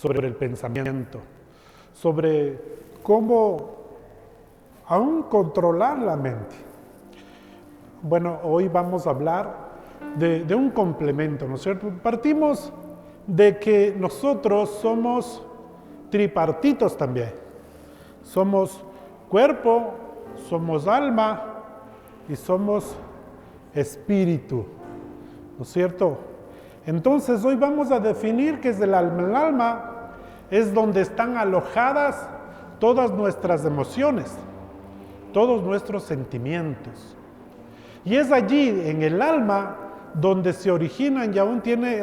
sobre el pensamiento, sobre cómo aún controlar la mente. Bueno, hoy vamos a hablar de un complemento, ¿no es cierto? Partimos de que nosotros somos tripartitos también. Somos cuerpo, somos alma y somos espíritu, ¿no es cierto? Entonces hoy vamos a definir qué es el alma. El alma es donde están alojadas todas nuestras emociones, todos nuestros sentimientos. Y es allí, en el alma, donde se originan y aún tiene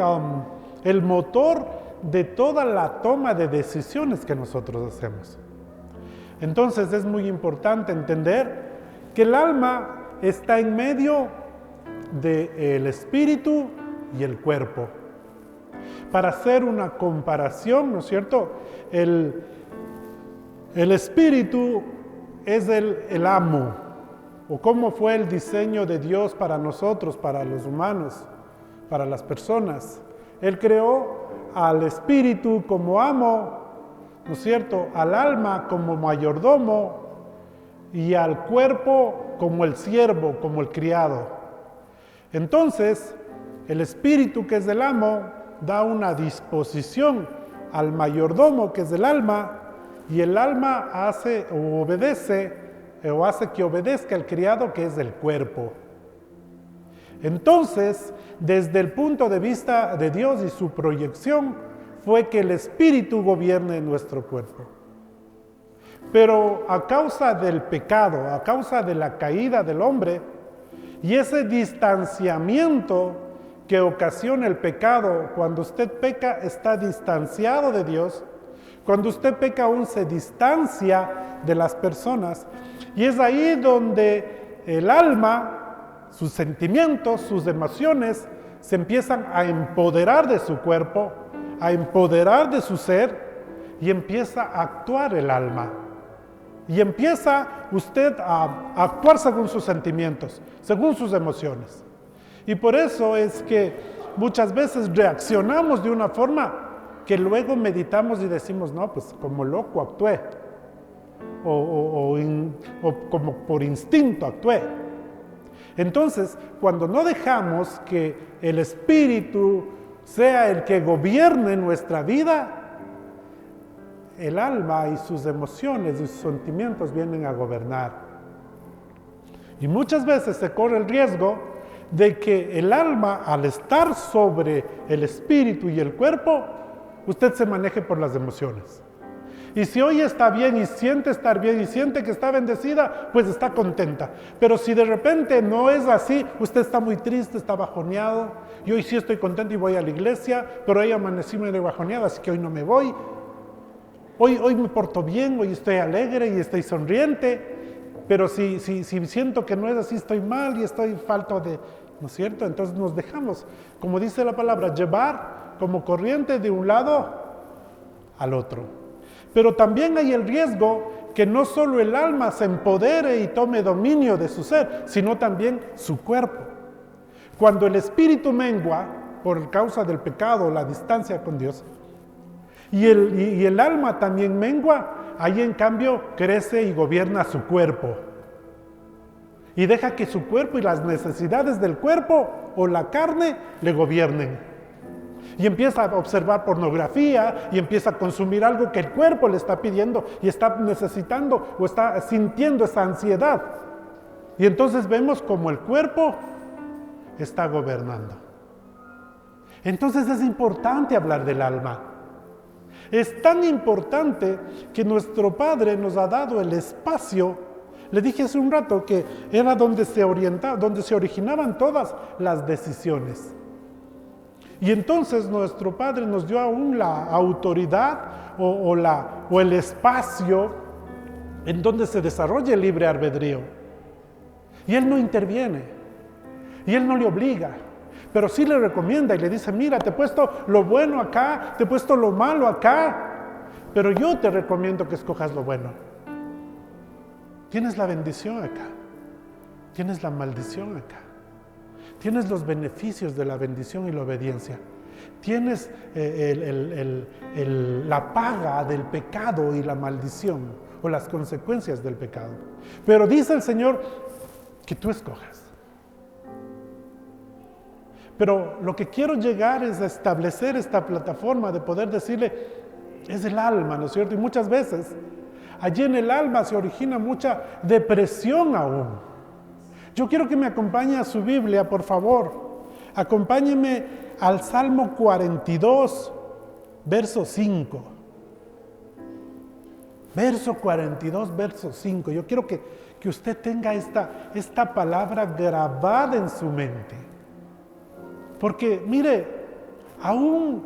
el motor de toda la toma de decisiones que nosotros hacemos. Entonces es muy importante entender que el alma está en medio del espíritu y el cuerpo. Para hacer una comparación, ¿no es cierto? El espíritu es el amo, o cómo fue el diseño de Dios para nosotros, para los humanos, para las personas. Él creó al espíritu como amo, ¿no es cierto?, al alma como mayordomo y al cuerpo como el siervo, como el criado. Entonces, el espíritu, que es el amo, da una disposición al mayordomo, que es el alma, y el alma hace o obedece o hace que obedezca al criado, que es el cuerpo. Entonces, desde el punto de vista de Dios y su proyección, fue que el espíritu gobierne nuestro cuerpo. Pero a causa del pecado, a causa de la caída del hombre, y ese distanciamiento que ocasiona el pecado, cuando usted peca está distanciado de Dios, cuando usted peca aún se distancia de las personas, y es ahí donde el alma, sus sentimientos, sus emociones, se empiezan a empoderar de su cuerpo, a empoderar de su ser, y empieza a actuar el alma. Y empieza usted a actuar según sus sentimientos, según sus emociones. Y por eso es que muchas veces reaccionamos de una forma que luego meditamos y decimos, no, pues como loco actué, o como por instinto actué. Entonces, cuando no dejamos que el espíritu sea el que gobierne nuestra vida, el alma y sus emociones y sus sentimientos vienen a gobernar. Y muchas veces se corre el riesgo de que el alma, al estar sobre el espíritu y el cuerpo, usted se maneje por las emociones. Y si hoy está bien y siente estar bien y siente que está bendecida, pues está contenta. Pero si de repente no es así, usted está muy triste, está bajoneado. Y hoy sí estoy contento y voy a la iglesia, pero hoy amanecí medio bajoneado, así que hoy no me voy. Hoy me porto bien, hoy estoy alegre y estoy sonriente. Pero si siento que no es así, estoy mal y estoy falto de, ¿no es cierto? Entonces nos dejamos, como dice la palabra, llevar como corriente de un lado al otro. Pero también hay el riesgo que no solo el alma se empodere y tome dominio de su ser, sino también su cuerpo. Cuando el espíritu mengua por causa del pecado, la distancia con Dios, y el alma también mengua, ahí en cambio crece y gobierna su cuerpo. Y deja que su cuerpo y las necesidades del cuerpo o la carne le gobiernen. Y empieza a observar pornografía y empieza a consumir algo que el cuerpo le está pidiendo y está necesitando o está sintiendo esa ansiedad. Y entonces vemos como el cuerpo está gobernando. Entonces es importante hablar del alma. Es tan importante que nuestro Padre nos ha dado el espacio. Le dije hace un rato que era donde se originaban todas las decisiones. Y entonces nuestro Padre nos dio aún la autoridad o el espacio en donde se desarrolla el libre albedrío. Y Él no interviene, y Él no le obliga, pero sí le recomienda y le dice, mira, te he puesto lo bueno acá, te he puesto lo malo acá, pero yo te recomiendo que escojas lo bueno. Tienes la bendición acá, tienes la maldición acá. Tienes los beneficios de la bendición y la obediencia. tienes la paga del pecado y la maldición, o las consecuencias del pecado. Pero dice el Señor que tú escojas. Pero lo que quiero llegar es a establecer esta plataforma de poder decirle, es el alma, ¿no es cierto? Y muchas veces, allí en el alma se origina mucha depresión aún. Yo quiero que me acompañe a su Biblia, por favor. Acompáñeme al Salmo 42, verso 5. Verso 42, verso 5. Yo quiero que usted tenga esta palabra grabada en su mente. Porque, mire, aún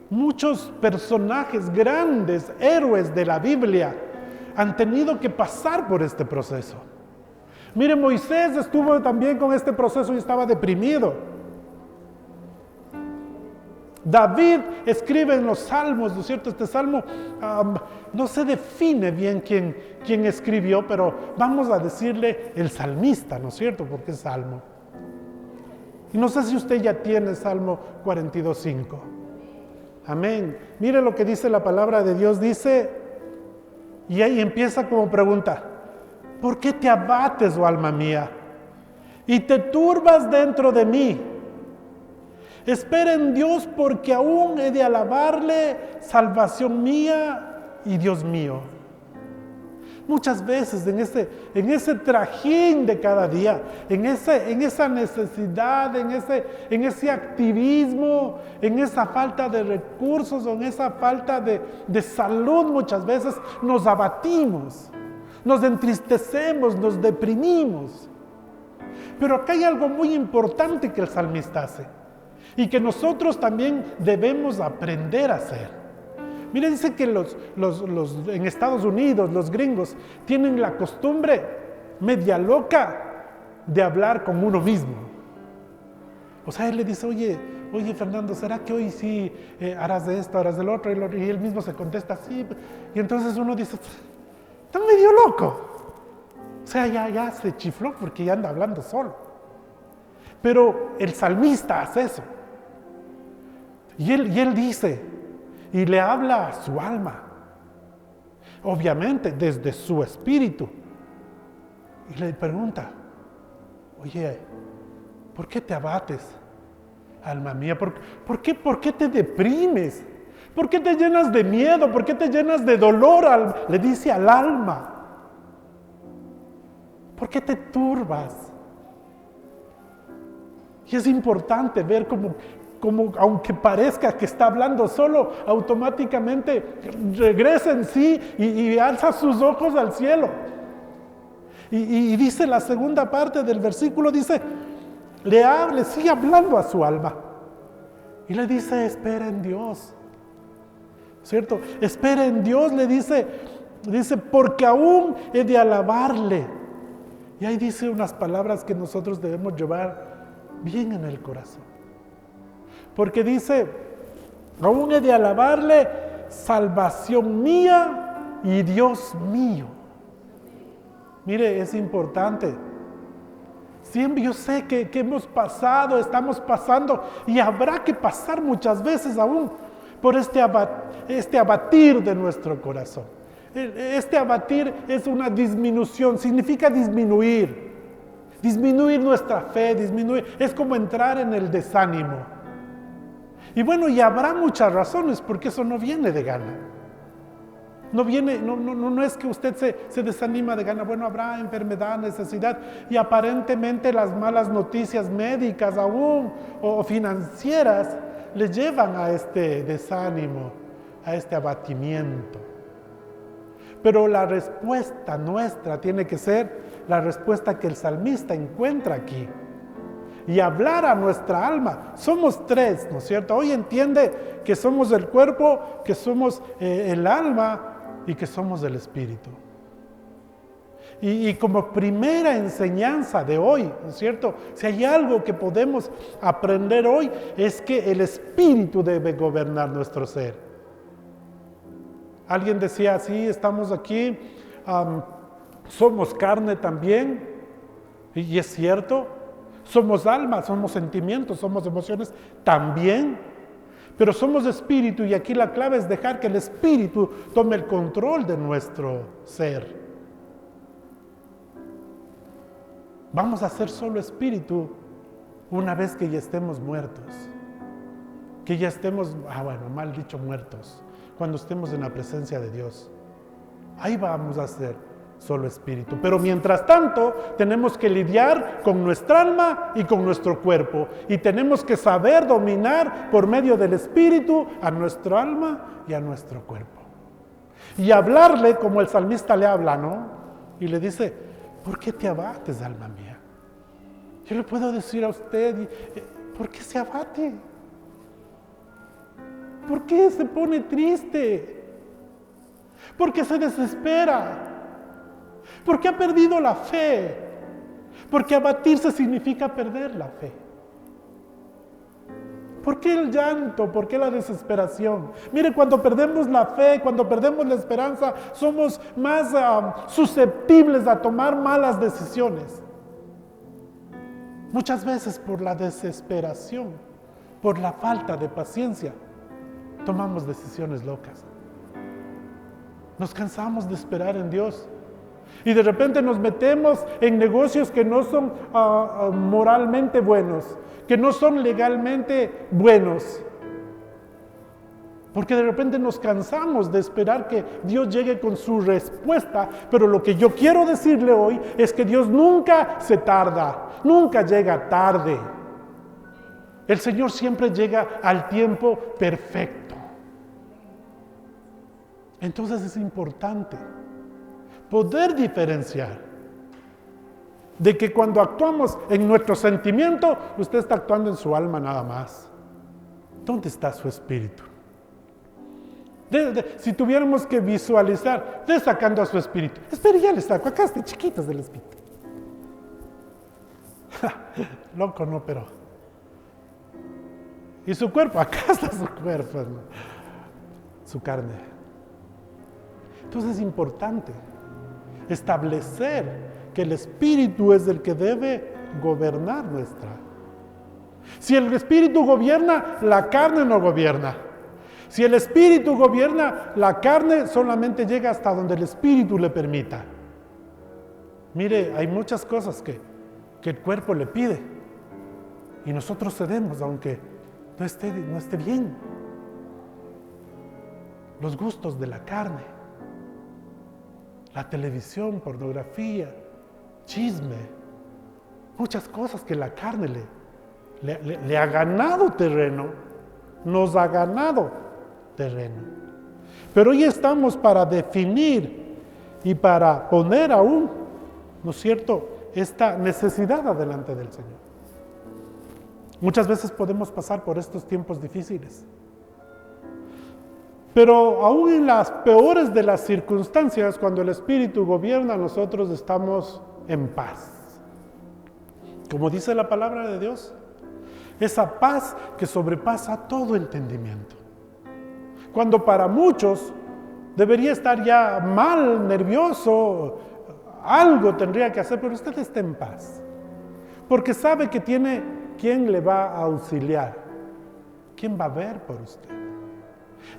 muchos personajes grandes, héroes de la Biblia, han tenido que pasar por este proceso. Mire, Moisés estuvo también con este proceso y estaba deprimido. David escribe en los salmos, ¿no es cierto? Este salmo no se define bien quién escribió, pero vamos a decirle el salmista, ¿no es cierto? Porque es salmo. Y no sé si usted ya tiene Salmo 42:5. Amén. Mire lo que dice la palabra de Dios. Dice, y ahí empieza como pregunta: ¿por qué te abates, oh alma mía? Y te turbas dentro de mí. Espera en Dios, porque aún he de alabarle, salvación mía y Dios mío. Muchas veces en ese trajín de cada día, en esa necesidad, en ese activismo, en esa falta de recursos, o en esa falta de salud, muchas veces nos abatimos, nos entristecemos, nos deprimimos. Pero acá hay algo muy importante que el salmista hace y que nosotros también debemos aprender a hacer. Mire, dice que en Estados Unidos, los gringos, tienen la costumbre media loca de hablar con uno mismo. O sea, él le dice, oye Fernando, ¿será que hoy sí harás de esto, harás del otro? Y él mismo se contesta, sí. Y entonces uno dice, está medio loco. O sea, ya se chifló porque ya anda hablando solo. Pero el salmista hace eso. Y él dice, y le habla a su alma, obviamente desde su espíritu, y le pregunta, oye, ¿por qué te abates, alma mía? ¿Por qué te deprimes? ¿Por qué te llenas de miedo? ¿Por qué te llenas de dolor? Le dice al alma. ¿Por qué te turbas? Y es importante ver cómo aunque parezca que está hablando solo, automáticamente regresa en sí y alza sus ojos al cielo. Y dice la segunda parte del versículo, dice, le sigue hablando a su alma. Y le dice, espera en Dios. ¿Cierto? Espera en Dios, le dice, porque aún he de alabarle. Y ahí dice unas palabras que nosotros debemos llevar bien en el corazón. Porque dice, aún he de alabarle, salvación mía y Dios mío. Mire, es importante. Siempre yo sé que hemos pasado, estamos pasando y habrá que pasar muchas veces aún por este abatir de nuestro corazón. Este abatir es una disminución, significa disminuir nuestra fe, es como entrar en el desánimo. Y bueno, y habrá muchas razones porque eso no viene de gana. No es que usted se desanima de gana. Bueno, habrá enfermedad, necesidad y aparentemente las malas noticias médicas aún o financieras le llevan a este desánimo, a este abatimiento. Pero la respuesta nuestra tiene que ser la respuesta que el salmista encuentra aquí. Y hablar a nuestra alma. Somos tres, ¿no es cierto? Hoy entiende que somos el cuerpo, que somos el alma y que somos el espíritu. Y como primera enseñanza de hoy, ¿no es cierto? Si hay algo que podemos aprender hoy, es que el espíritu debe gobernar nuestro ser. Alguien decía, sí, estamos aquí, somos carne también, y es cierto. Somos alma, somos sentimientos, somos emociones también, Pero somos espíritu y aquí la clave es dejar que el espíritu tome el control de nuestro ser. Vamos a ser solo espíritu una vez que ya estemos muertos. Que ya estemos, mal dicho, muertos. Cuando estemos en la presencia de Dios. Ahí vamos a ser solo espíritu. Pero mientras tanto, tenemos que lidiar con nuestra alma y con nuestro cuerpo. Y tenemos que saber dominar por medio del espíritu a nuestro alma y a nuestro cuerpo. Y hablarle como el salmista le habla, ¿no? Y le dice, ¿por qué te abates, alma mía? Yo le puedo decir a usted, ¿por qué se abate? ¿Por qué se pone triste? ¿Por qué se desespera? ¿Por qué ha perdido la fe? Porque abatirse significa perder la fe. ¿Por qué el llanto? ¿Por qué la desesperación? Mire, cuando perdemos la fe, cuando perdemos la esperanza, somos más susceptibles a tomar malas decisiones. Muchas veces por la desesperación, por la falta de paciencia, tomamos decisiones locas. Nos cansamos de esperar en Dios. Y de repente nos metemos en negocios que no son moralmente buenos, que no son legalmente buenos. Porque de repente nos cansamos de esperar que Dios llegue con su respuesta. Pero lo que yo quiero decirle hoy es que Dios nunca se tarda, nunca llega tarde. El Señor siempre llega al tiempo perfecto. Entonces es importante poder diferenciar de que cuando actuamos en nuestro sentimiento, usted está actuando en su alma nada más. ¿Dónde está su espíritu? Si tuviéramos que visualizar, sacando a su espíritu. Espere, ya le saco, acá está, chiquitos del espíritu. Loco, no, pero... ¿Y su cuerpo? Acá está su cuerpo, ¿no? Su carne. Entonces es importante establecer que el espíritu es el que debe gobernar nuestra. Si el espíritu gobierna, la carne no gobierna. Si el espíritu gobierna, la carne solamente llega hasta donde el espíritu le permita. Mire, hay muchas cosas que el cuerpo le pide y nosotros cedemos aunque no esté bien. Los gustos de la carne, la televisión, pornografía, chisme, muchas cosas que la carne le ha ganado terreno, nos ha ganado terreno. Pero hoy estamos para definir y para poner aún, ¿no es cierto?, esta necesidad adelante del Señor. Muchas veces podemos pasar por estos tiempos difíciles. Pero aún en las peores de las circunstancias, cuando el Espíritu gobierna, nosotros estamos en paz. Como dice la palabra de Dios, esa paz que sobrepasa todo entendimiento. Cuando para muchos debería estar ya mal, nervioso, algo tendría que hacer, pero usted está en paz. Porque sabe que tiene quien le va a auxiliar, quien va a ver por usted.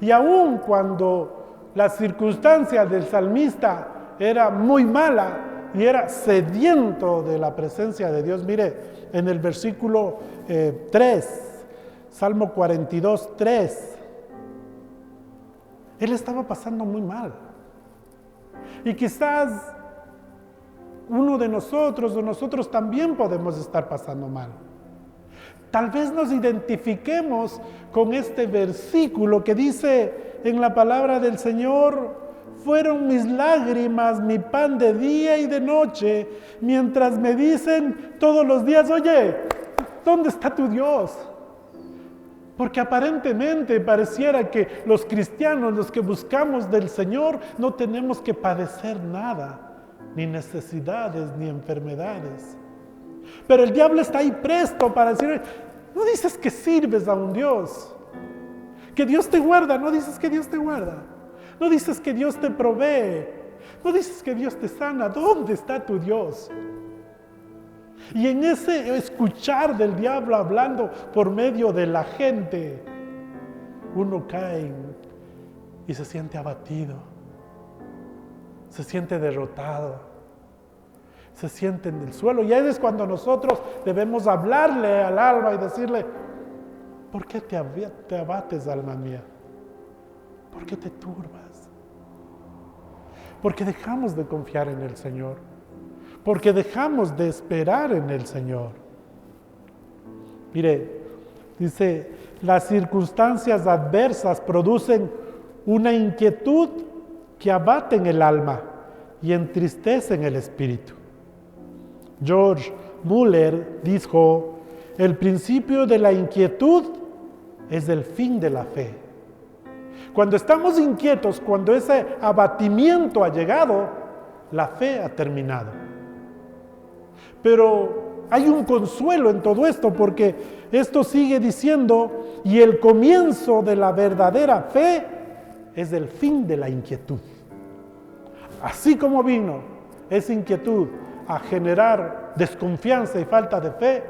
Y aun cuando la circunstancia del salmista era muy mala y era sediento de la presencia de Dios, mire, en el versículo 3, Salmo 42, 3, él estaba pasando muy mal. Y quizás uno de nosotros o nosotros también podemos estar pasando mal. Tal vez nos identifiquemos con este versículo que dice en la palabra del Señor: fueron mis lágrimas mi pan de día y de noche, mientras me dicen todos los días, oye, ¿dónde está tu Dios? Porque aparentemente pareciera que los cristianos, los que buscamos del Señor, no tenemos que padecer nada, ni necesidades, ni enfermedades. Pero el diablo está ahí presto para decir, no dices que sirves a un Dios, que Dios te guarda, no dices que Dios te guarda, no dices que Dios te provee, no dices que Dios te sana, ¿dónde está tu Dios? Y en ese escuchar del diablo hablando por medio de la gente, uno cae y se siente abatido, se siente derrotado, se siente en el suelo. Y ahí es cuando nosotros debemos hablarle al alma y decirle: ¿por qué te abates, alma mía? ¿Por qué te turbas? Porque dejamos de confiar en el Señor, porque dejamos de esperar en el Señor. Mire, dice, las circunstancias adversas producen una inquietud que abate en el alma y entristece en el espíritu. George Muller dijo: el principio de la inquietud es el fin de la fe. Cuando estamos inquietos, cuando ese abatimiento ha llegado, la fe ha terminado. Pero hay un consuelo en todo esto, porque esto sigue diciendo: y el comienzo de la verdadera fe es el fin de la inquietud. Así como vino esa inquietud a generar desconfianza y falta de fe,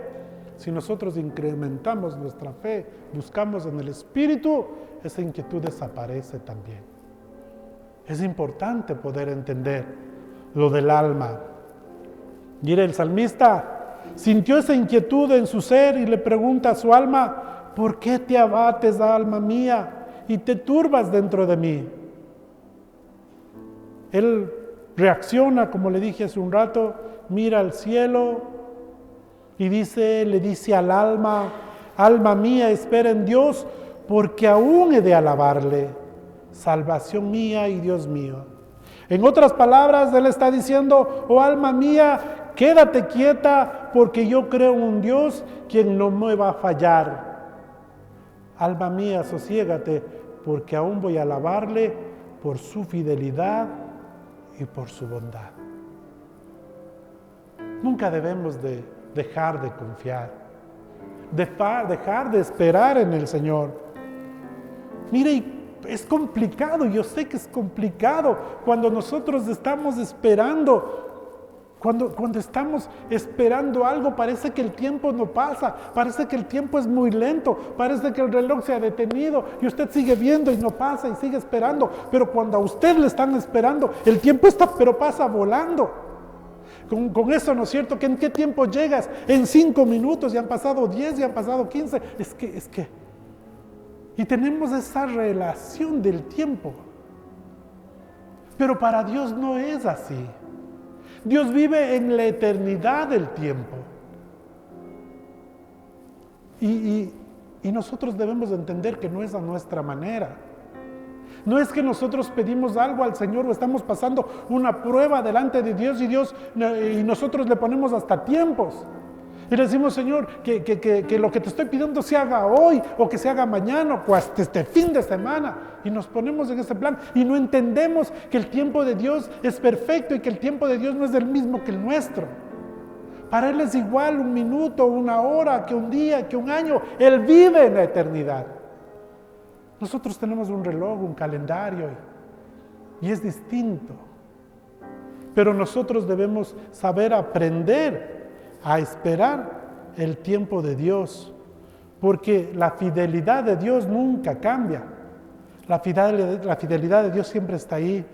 si nosotros incrementamos nuestra fe, buscamos en el Espíritu, esa inquietud desaparece también. Es importante poder entender lo del alma. Mire, el salmista sintió esa inquietud en su ser y le pregunta a su alma: ¿por qué te abates, alma mía, y te turbas dentro de mí? Él reacciona, como le dije hace un rato, mira al cielo y le dice al alma: alma mía, espera en Dios, porque aún he de alabarle, salvación mía y Dios mío. En otras palabras, él está diciendo: oh alma mía, quédate quieta, porque yo creo en un Dios quien no me va a fallar. Alma mía, sosiégate, porque aún voy a alabarle por su fidelidad y por su bondad. Nunca debemos de dejar de confiar, dejar de esperar en el Señor. Mire, es complicado, yo sé que es complicado cuando nosotros estamos esperando. Cuando estamos esperando algo, parece que el tiempo no pasa, parece que el tiempo es muy lento, parece que el reloj se ha detenido y usted sigue viendo y no pasa y sigue esperando. Pero cuando a usted le están esperando, el tiempo pero pasa volando. Con eso, ¿no es cierto? ¿Que en qué tiempo llegas? En 5 minutos, ya han pasado 10, ya han pasado 15. Es que. Y tenemos esa relación del tiempo. Pero para Dios no es así. Dios vive en la eternidad del tiempo. Y nosotros debemos entender que no es a nuestra manera. No es que nosotros pedimos algo al Señor o estamos pasando una prueba delante de Dios y nosotros le ponemos hasta tiempos. Y le decimos: Señor, que lo que te estoy pidiendo se haga hoy o que se haga mañana o hasta este fin de semana. Y nos ponemos en ese plan y no entendemos que el tiempo de Dios es perfecto y que el tiempo de Dios no es el mismo que el nuestro. Para Él es igual un minuto, una hora, que un día, que un año. Él vive en la eternidad. Nosotros tenemos un reloj, un calendario y es distinto. Pero nosotros debemos saber aprender a esperar el tiempo de Dios, porque la fidelidad de Dios nunca cambia. La fidelidad de Dios siempre está ahí.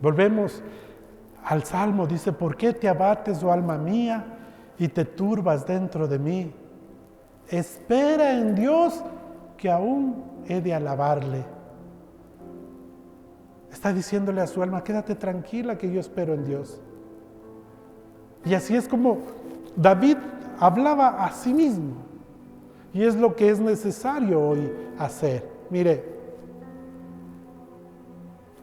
Volvemos al Salmo, dice: ¿por qué te abates, oh alma mía, y te turbas dentro de mí? Espera en Dios, que aún he de alabarle. Está diciéndole a su alma: quédate tranquila, que yo espero en Dios. Y así es como David hablaba a sí mismo. Y es lo que es necesario hoy hacer. Mire,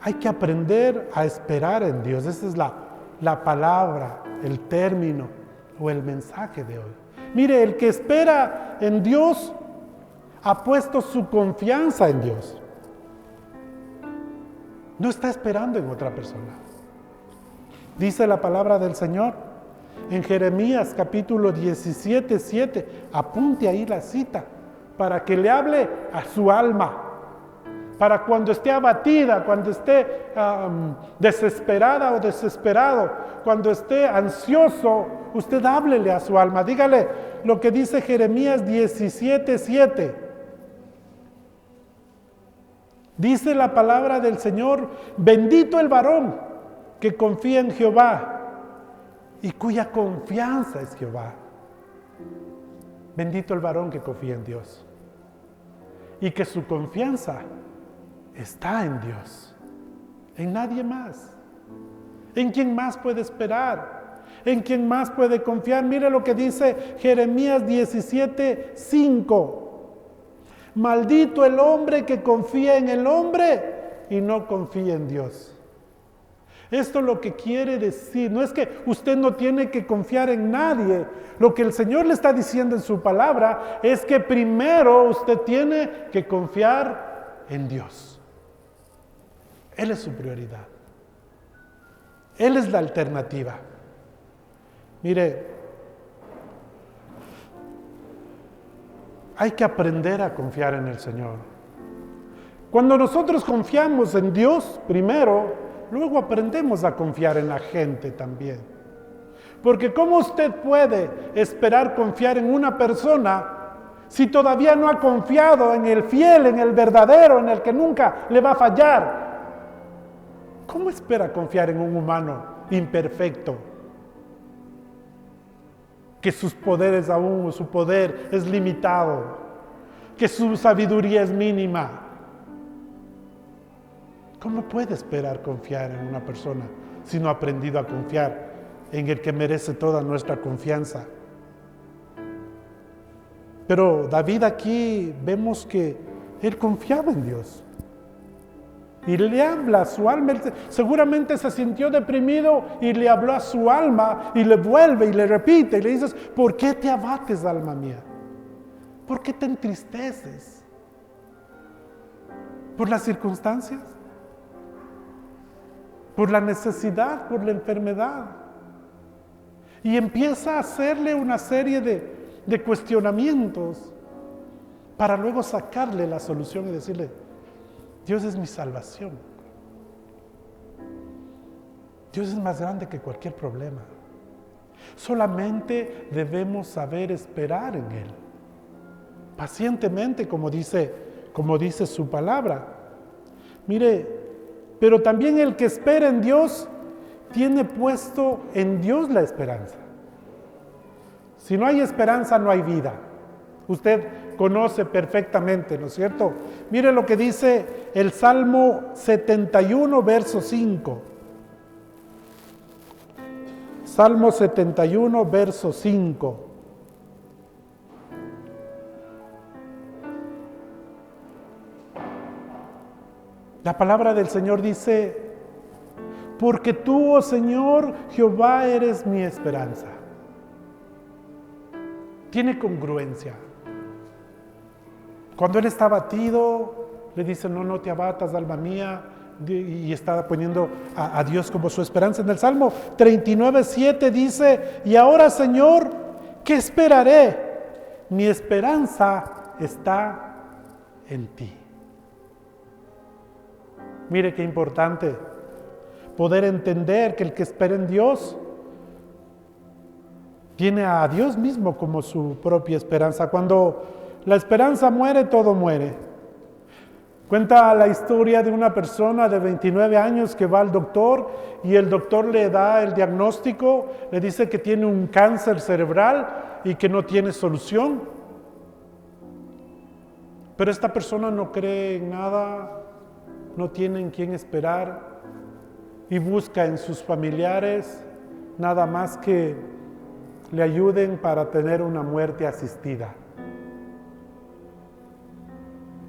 hay que aprender a esperar en Dios. Esa es la palabra, el término o el mensaje de hoy. Mire, el que espera en Dios ha puesto su confianza en Dios. No está esperando en otra persona. Dice la palabra del Señor en Jeremías capítulo 17, 7. Apunte ahí la cita para que le hable a su alma. Para cuando esté abatida, cuando esté desesperada o desesperado, cuando esté ansioso, usted háblele a su alma. Dígale lo que dice Jeremías 17, 7. Dice la palabra del Señor, bendito el varón que confía en Jehová y cuya confianza es Jehová. Bendito el varón que confía en Dios y que su confianza está en Dios, en nadie más. ¿En quién más puede esperar? ¿En quién más puede confiar? Mire lo que dice Jeremías 17:5. Maldito el hombre que confía en el hombre y no confía en Dios. Esto lo que quiere decir, no es que usted no tiene que confiar en nadie. Lo que el Señor le está diciendo en su palabra es que primero usted tiene que confiar en Dios. Él es su prioridad. Él es la alternativa. Mire, hay que aprender a confiar en el Señor. Cuando nosotros confiamos en Dios primero, luego aprendemos a confiar en la gente también. Porque ¿cómo usted puede esperar confiar en una persona si todavía no ha confiado en el fiel, en el verdadero, en el que nunca le va a fallar? ¿Cómo espera confiar en un humano imperfecto? Que sus poderes aún, su poder es limitado, que su sabiduría es mínima. ¿Cómo puede esperar confiar en una persona si no ha aprendido a confiar en el que merece toda nuestra confianza? Pero David aquí vemos que él confiaba en Dios. Y le habla a su alma, él seguramente se sintió deprimido y le habló a su alma y le vuelve y le repite y le dices, ¿por qué te abates, alma mía? ¿Por qué te entristeces? ¿Por las circunstancias? ¿Por la necesidad? ¿Por la enfermedad? Y empieza a hacerle una serie de cuestionamientos para luego sacarle la solución y decirle, Dios es mi salvación. Dios es más grande que cualquier problema. Solamente debemos saber esperar en Él. Pacientemente, como dice su palabra. Mire, pero también el que espera en Dios tiene puesto en Dios la esperanza. Si no hay esperanza, no hay vida. Usted conoce perfectamente, ¿no es cierto? Mire lo que dice el Salmo 71, verso 5. Salmo 71, verso 5. La palabra del Señor dice, porque tú, oh Señor, Jehová, eres mi esperanza. Tiene congruencia. Cuando él está abatido, le dice, no te abatas, alma mía, y está poniendo a Dios como su esperanza. En el Salmo 39:7 dice, y ahora, Señor, ¿qué esperaré? Mi esperanza está en ti. Mire qué importante poder entender que el que espera en Dios tiene a Dios mismo como su propia esperanza. Cuando la esperanza muere, todo muere. Cuenta la historia de una persona de 29 años que va al doctor y el doctor le da el diagnóstico, le dice que tiene un cáncer cerebral y que no tiene solución. Pero esta persona no cree en nada, no tiene en quién esperar y busca en sus familiares nada más que le ayuden para tener una muerte asistida.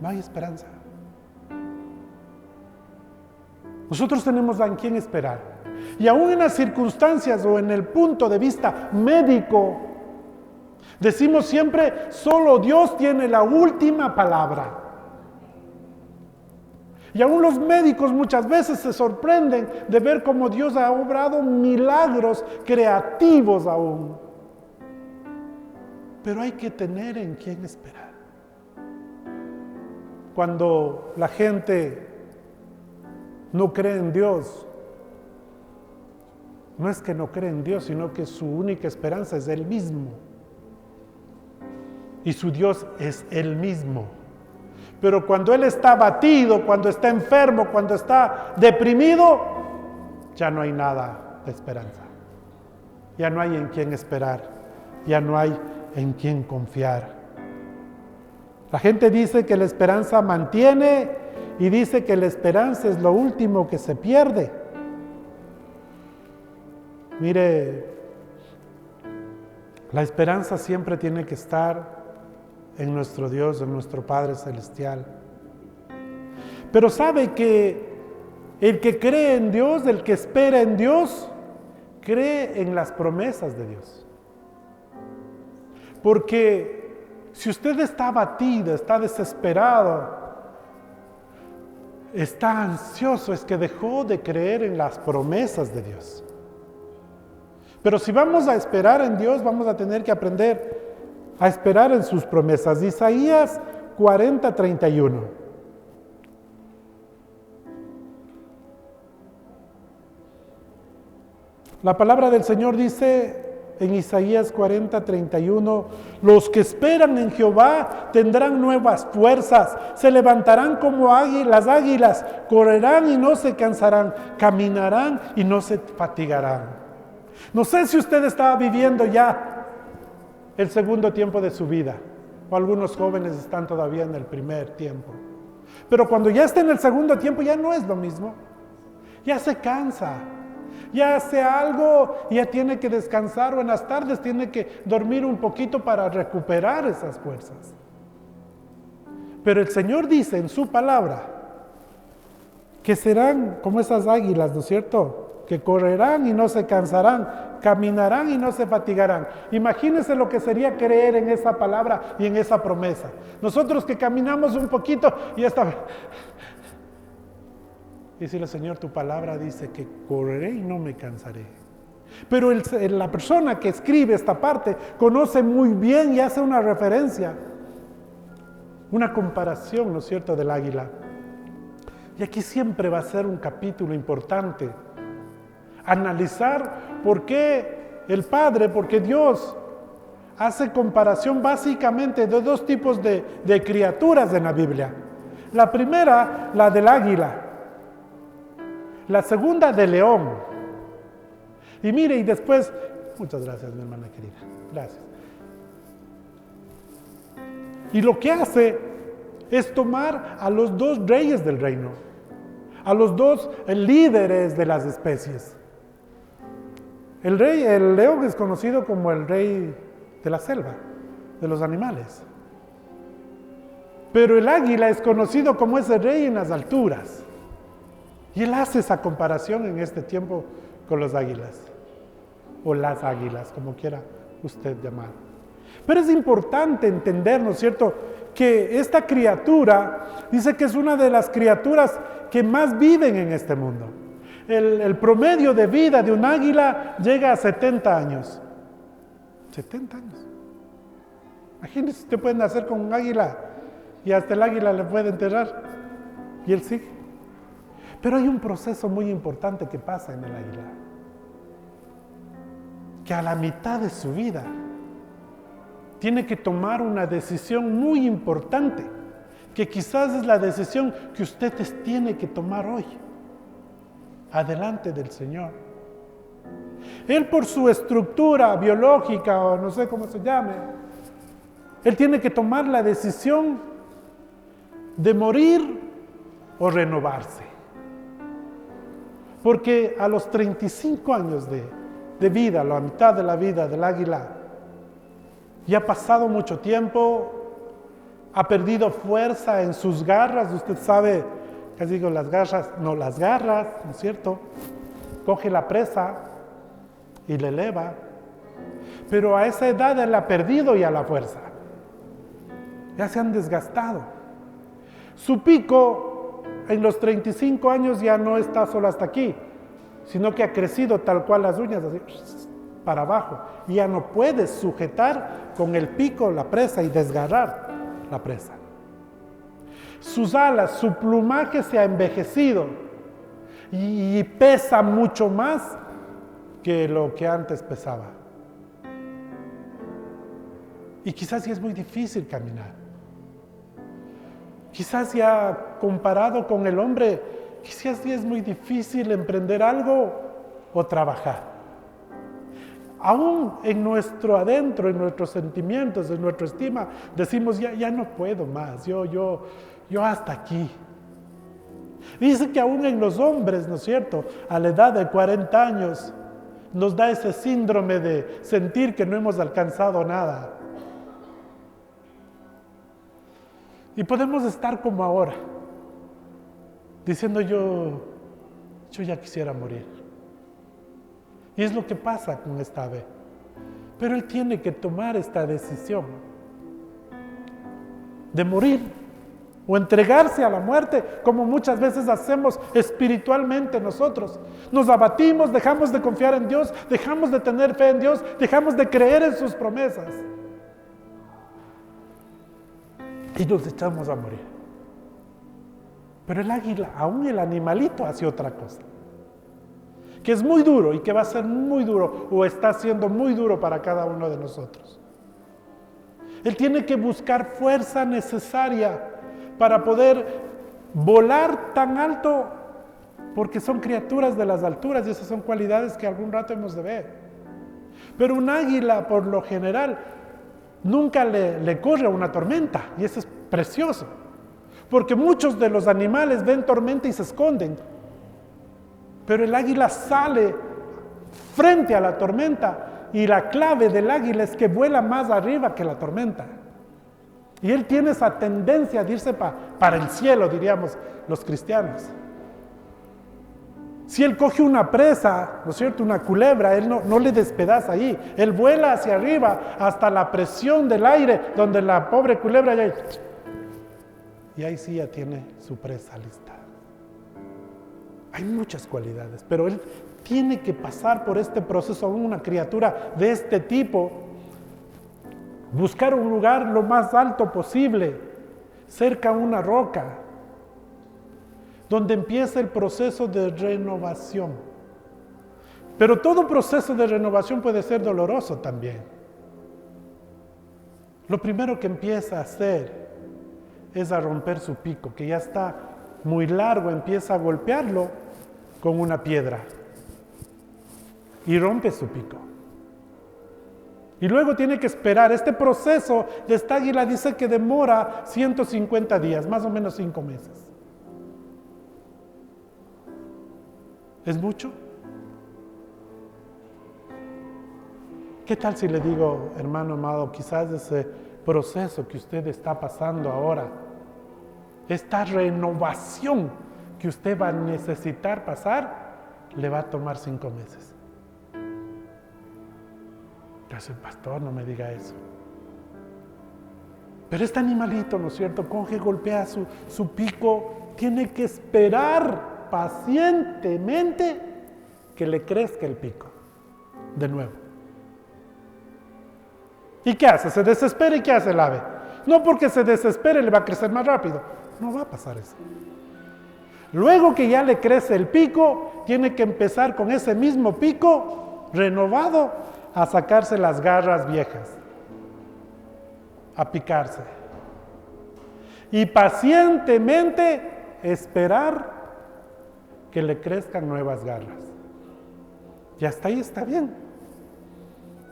No hay esperanza. Nosotros tenemos en quién esperar. Y aún en las circunstancias o en el punto de vista médico, decimos siempre, solo Dios tiene la última palabra. Y aún los médicos muchas veces se sorprenden de ver cómo Dios ha obrado milagros creativos aún. Pero hay que tener en quién esperar. Cuando la gente no cree en Dios, no es que no cree en Dios, sino que su única esperanza es Él mismo. Y su Dios es Él mismo. Pero cuando él está abatido, cuando está enfermo, cuando está deprimido, ya no hay nada de esperanza. Ya no hay en quién esperar. Ya no hay en quién confiar. La gente dice que la esperanza mantiene y dice que la esperanza es lo último que se pierde. Mire, la esperanza siempre tiene que estar en nuestro Dios, en nuestro Padre Celestial. Pero sabe que el que cree en Dios, el que espera en Dios, cree en las promesas de Dios. Porque si usted está abatido, está desesperado, está ansioso, es que dejó de creer en las promesas de Dios. Pero si vamos a esperar en Dios, vamos a tener que aprender a esperar en sus promesas. Isaías 40:31. La palabra del Señor dice en Isaías 40:31, los que esperan en Jehová tendrán nuevas fuerzas, se levantarán como las águilas, correrán y no se cansarán, caminarán y no se fatigarán. No sé si usted está viviendo ya el segundo tiempo de su vida, o algunos jóvenes están todavía en el primer tiempo. Pero cuando ya está en el segundo tiempo ya no es lo mismo. Ya se cansa, ya hace algo, ya tiene que descansar o en las tardes tiene que dormir un poquito para recuperar esas fuerzas. Pero el Señor dice en su palabra que serán como esas águilas, ¿no es cierto?, que correrán y no se cansarán, caminarán y no se fatigarán. Imagínense lo que sería creer en esa palabra y en esa promesa. Nosotros que caminamos un poquito y esta... Y decirle, Señor, tu palabra dice que correré y no me cansaré. Pero la persona que escribe esta parte conoce muy bien y hace una referencia, una comparación, ¿no es cierto?, del águila. Y aquí siempre va a ser un capítulo importante. Analizar por qué el Padre, porque Dios hace comparación básicamente de dos tipos de criaturas en la Biblia. La primera, la del águila. La segunda, del león. Y mire, y después, muchas gracias, mi hermana querida, gracias. Y lo que hace es tomar a los dos reyes del reino, a los dos líderes de las especies. El león es conocido como el rey de la selva, de los animales. Pero el águila es conocido como ese rey en las alturas. Y él hace esa comparación en este tiempo con los águilas, o las águilas, como quiera usted llamar. Pero es importante entender, ¿no es cierto?, que esta criatura, dice que es una de las criaturas que más viven en este mundo. El promedio de vida de un águila llega a 70 años. 70 años. Imagínese, usted puede nacer con un águila y hasta el águila le puede enterrar y él sigue. Pero hay un proceso muy importante que pasa en el águila, que a la mitad de su vida tiene que tomar una decisión muy importante, que quizás es la decisión que usted tiene que tomar hoy, adelante del Señor. Él, por su estructura biológica, o no sé cómo se llame, él tiene que tomar la decisión de morir o renovarse. Porque a los 35 años de vida, la mitad de la vida del águila, ya ha pasado mucho tiempo, ha perdido fuerza en sus garras. Usted sabe, casi digo las garras, ¿no es cierto? Coge la presa y le eleva. Pero a esa edad él ha perdido ya la fuerza. Ya se han desgastado. Su pico en los 35 años ya no está solo hasta aquí, sino que ha crecido tal cual las uñas, así, para abajo. Y ya no puede sujetar con el pico la presa y desgarrar la presa. Sus alas, su plumaje se ha envejecido y pesa mucho más que lo que antes pesaba. Y quizás sí es muy difícil caminar. Quizás ya comparado con el hombre, quizás ya es muy difícil emprender algo o trabajar. Aún en nuestro adentro, en nuestros sentimientos, en nuestra estima, decimos ya no puedo más, yo hasta aquí. Dice que aún en los hombres, ¿no es cierto?, a la edad de 40 años, nos da ese síndrome de sentir que no hemos alcanzado nada. Y podemos estar como ahora, diciendo yo ya quisiera morir. Y es lo que pasa con esta ave. Pero él tiene que tomar esta decisión de morir o entregarse a la muerte, como muchas veces hacemos espiritualmente nosotros. Nos abatimos, dejamos de confiar en Dios, dejamos de tener fe en Dios, dejamos de creer en sus promesas. Y nos echamos a morir. Pero el águila, aún el animalito, hace otra cosa, que es muy duro y que va a ser muy duro, o está siendo muy duro para cada uno de nosotros. Él tiene que buscar fuerza necesaria para poder volar tan alto, porque son criaturas de las alturas y esas son cualidades que algún rato hemos de ver. Pero un águila, por lo general, nunca le corre a una tormenta, y eso es precioso, porque muchos de los animales ven tormenta y se esconden, pero el águila sale frente a la tormenta, y la clave del águila es que vuela más arriba que la tormenta. Y él tiene esa tendencia de irse para el cielo, diríamos los cristianos. Si él coge una presa, ¿no es cierto?, una culebra, él no le despedaza ahí. Él vuela hacia arriba hasta la presión del aire, donde la pobre culebra ya... Y ahí sí ya tiene su presa lista. Hay muchas cualidades, pero él tiene que pasar por este proceso, una criatura de este tipo, buscar un lugar lo más alto posible, cerca a una roca, donde empieza el proceso de renovación. Pero todo proceso de renovación puede ser doloroso también. Lo primero que empieza a hacer es a romper su pico, que ya está muy largo, empieza a golpearlo con una piedra y rompe su pico. Y luego tiene que esperar. Este proceso de esta águila dice que demora 150 días, más o menos 5 meses. ¿Es mucho? ¿Qué tal si le digo, hermano amado, quizás ese proceso que usted está pasando ahora, esta renovación que usted va a necesitar pasar, le va a tomar 5 meses? Gracias, pastor, no me diga eso. Pero este animalito, ¿no es cierto?, coge, golpea su pico, tiene que esperar pacientemente que le crezca el pico de nuevo. ¿Y qué hace? Se desespera. ¿Y qué hace el ave? No porque se desespere le va a crecer más rápido. No va a pasar eso. Luego que ya le crece el pico, tiene que empezar con ese mismo pico renovado a sacarse las garras viejas, a picarse. Y pacientemente esperar que le crezcan nuevas garras. Y hasta ahí está bien.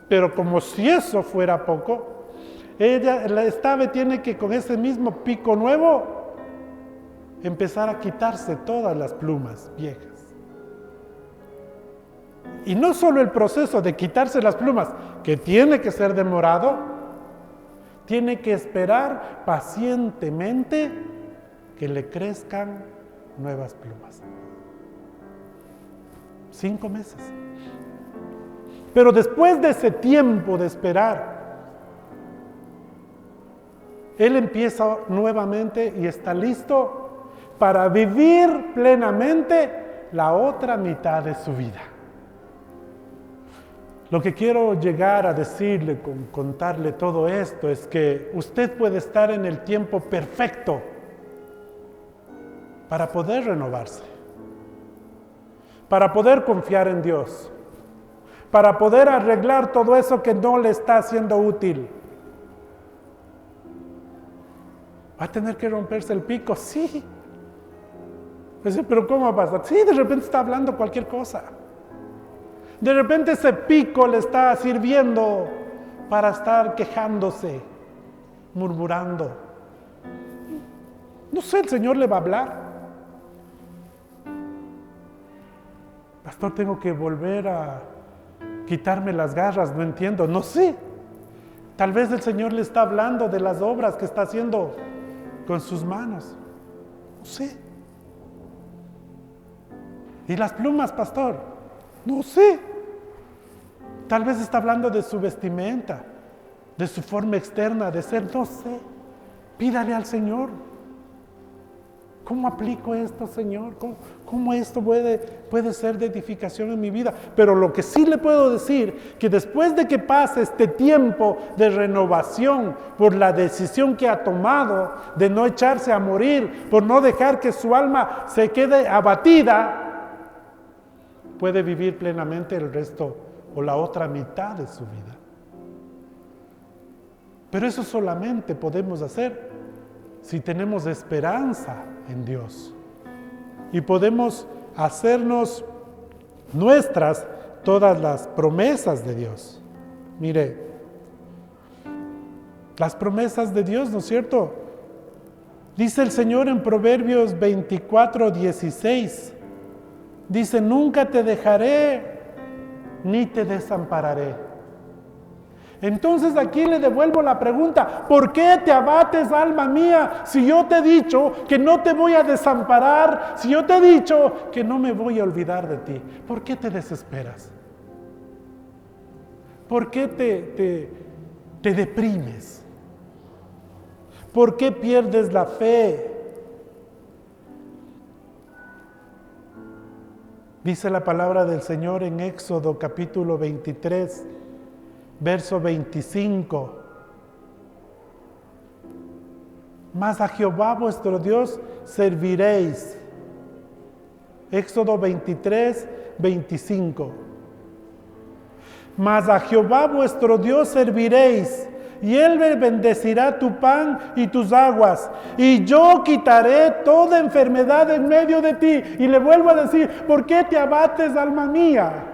Pero como si eso fuera poco, esta ave tiene que con ese mismo pico nuevo empezar a quitarse todas las plumas viejas. Y no solo el proceso de quitarse las plumas, que tiene que ser demorado, tiene que esperar pacientemente que le crezcan nuevas plumas. 5 meses. Pero después de ese tiempo de esperar, él empieza nuevamente y está listo para vivir plenamente la otra mitad de su vida. Lo que quiero llegar a decirle, contarle todo esto, es que usted puede estar en el tiempo perfecto para poder renovarse, para poder confiar en Dios, para poder arreglar todo eso que no le está siendo útil. ¿Va a tener que romperse el pico? Sí. Dice, pero ¿cómo pasa? Sí, de repente está hablando cualquier cosa. De repente ese pico le está sirviendo para estar quejándose, murmurando. No sé, el Señor le va a hablar. Pastor, tengo que volver a quitarme las garras, no entiendo, no sé. Tal vez el Señor le está hablando de las obras que está haciendo con sus manos. No sé. ¿Y las plumas, pastor? No sé. Tal vez está hablando de su vestimenta, de su forma externa de ser, no sé. Pídale al Señor. ¿Cómo aplico esto, Señor? ¿Cómo esto puede ser de edificación en mi vida? Pero lo que sí le puedo decir, que después de que pase este tiempo de renovación por la decisión que ha tomado de no echarse a morir, por no dejar que su alma se quede abatida, puede vivir plenamente el resto o la otra mitad de su vida. Pero eso solamente podemos hacer si tenemos esperanza en Dios y podemos hacernos nuestras todas las promesas de Dios. Mire, las promesas de Dios, ¿no es cierto? Dice el Señor en Proverbios 24:16, dice, nunca te dejaré ni te desampararé. Entonces aquí le devuelvo la pregunta, ¿por qué te abates, alma mía, si yo te he dicho que no te voy a desamparar, si yo te he dicho que no me voy a olvidar de ti? ¿Por qué te desesperas? ¿Por qué te deprimes? ¿Por qué pierdes la fe? Dice la palabra del Señor en Éxodo capítulo 23, verso 25. Mas a Jehová vuestro Dios serviréis. Éxodo 23, 25. Mas a Jehová vuestro Dios serviréis, y Él bendecirá tu pan y tus aguas, y yo quitaré toda enfermedad en medio de ti. Y le vuelvo a decir, ¿por qué te abates, alma mía?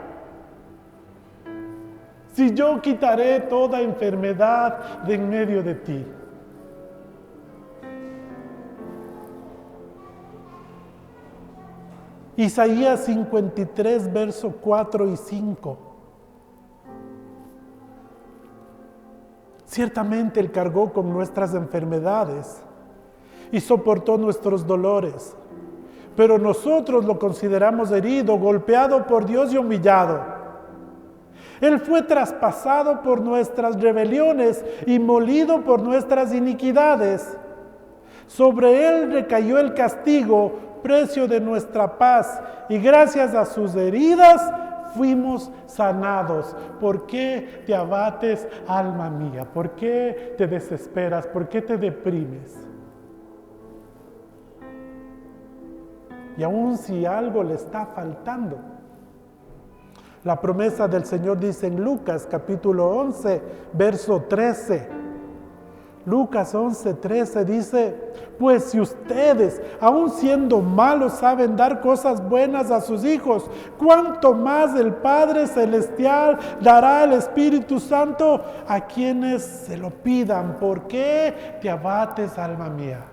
Si yo quitaré toda enfermedad de en medio de ti. Isaías 53, verso 4 y 5. Ciertamente Él cargó con nuestras enfermedades y soportó nuestros dolores, pero nosotros lo consideramos herido, golpeado por Dios y humillado. Él fue traspasado por nuestras rebeliones y molido por nuestras iniquidades. Sobre Él recayó el castigo, precio de nuestra paz, y gracias a sus heridas fuimos sanados. ¿Por qué te abates, alma mía? ¿Por qué te desesperas? ¿Por qué te deprimes? Y aun si algo le está faltando, la promesa del Señor dice en Lucas capítulo 11, verso 13. Lucas 11:13 dice, pues si ustedes, aun siendo malos, saben dar cosas buenas a sus hijos, ¿cuánto más el Padre Celestial dará el Espíritu Santo a quienes se lo pidan? ¿Por qué te abates, alma mía?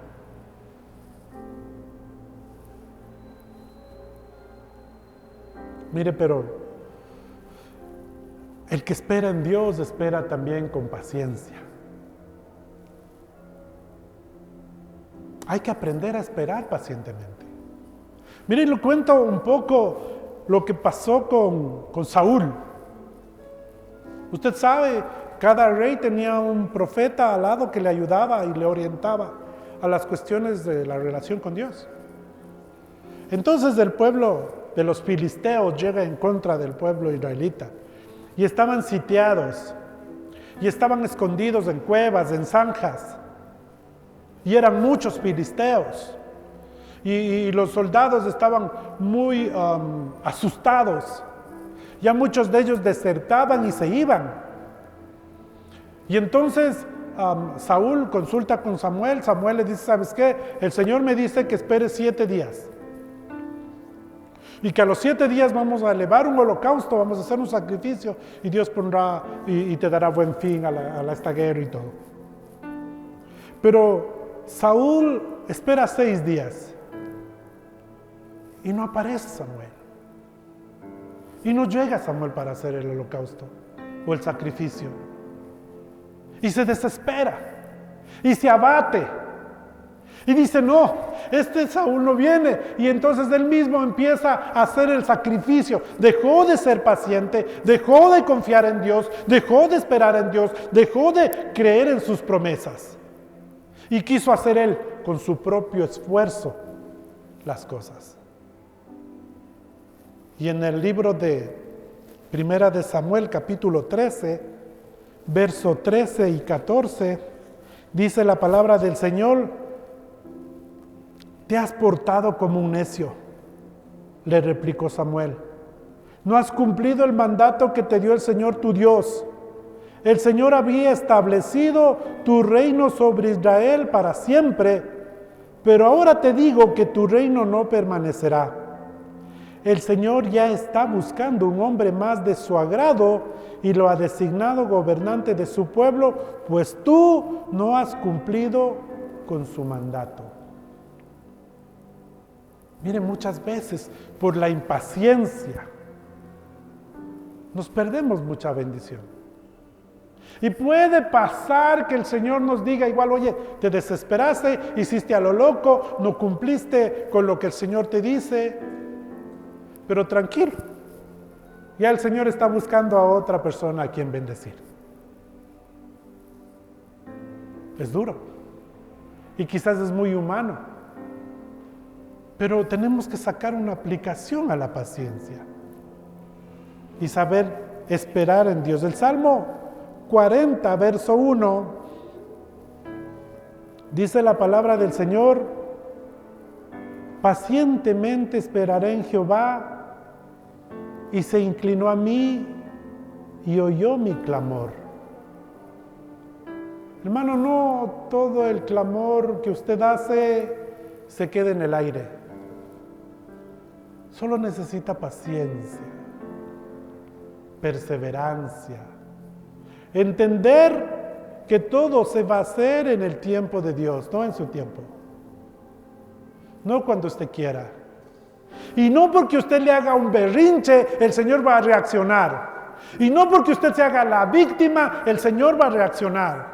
Mire, pero el que espera en Dios espera también con paciencia. Hay que aprender a esperar pacientemente. Miren, le cuento un poco lo que pasó con Saúl. Usted sabe, cada rey tenía un profeta al lado que le ayudaba y le orientaba a las cuestiones de la relación con Dios. Entonces el pueblo de los filisteos llega en contra del pueblo israelita y estaban sitiados y estaban escondidos en cuevas, en zanjas. Y eran muchos filisteos. Y los soldados estaban muy asustados. Ya muchos de ellos desertaban y se iban. Y entonces Saúl consulta con Samuel. Samuel le dice, ¿sabes qué? El Señor me dice que esperes 7 días. Y que a los 7 días vamos a elevar un holocausto, vamos a hacer un sacrificio y Dios pondrá y te dará buen fin a esta guerra y todo. Pero Saúl espera 6 días y no aparece Samuel. Y no llega Samuel para hacer el holocausto o el sacrificio. Y se desespera y se abate. Y dice, no, este Saúl no viene. Y entonces él mismo empieza a hacer el sacrificio. Dejó de ser paciente, dejó de confiar en Dios, dejó de esperar en Dios, dejó de creer en sus promesas. Y quiso hacer él con su propio esfuerzo las cosas. Y en el libro de Primera de Samuel, capítulo 13, verso 13 y 14, dice la palabra del Señor: te has portado como un necio, le replicó Samuel. No has cumplido el mandato que te dio el Señor tu Dios. El Señor había establecido tu reino sobre Israel para siempre, pero ahora te digo que tu reino no permanecerá. El Señor ya está buscando un hombre más de su agrado y lo ha designado gobernante de su pueblo, pues tú no has cumplido con su mandato. Miren, muchas veces por la impaciencia nos perdemos mucha bendición. Y puede pasar que el Señor nos diga igual, oye, te desesperaste, hiciste a lo loco, no cumpliste con lo que el Señor te dice, pero tranquilo, ya el Señor está buscando a otra persona a quien bendecir. Es duro y quizás es muy humano, pero tenemos que sacar una aplicación a la paciencia y saber esperar en Dios. El Salmo 40, verso 1, dice la palabra del Señor: pacientemente esperaré en Jehová, y se inclinó a mí y oyó mi clamor. Hermano, no todo el clamor que usted hace se quede en el aire. Solo necesita paciencia, perseverancia, entender que todo se va a hacer en el tiempo de Dios, no en su tiempo, no cuando usted quiera. Y no porque usted le haga un berrinche, el Señor va a reaccionar. Y no porque usted se haga la víctima, el Señor va a reaccionar.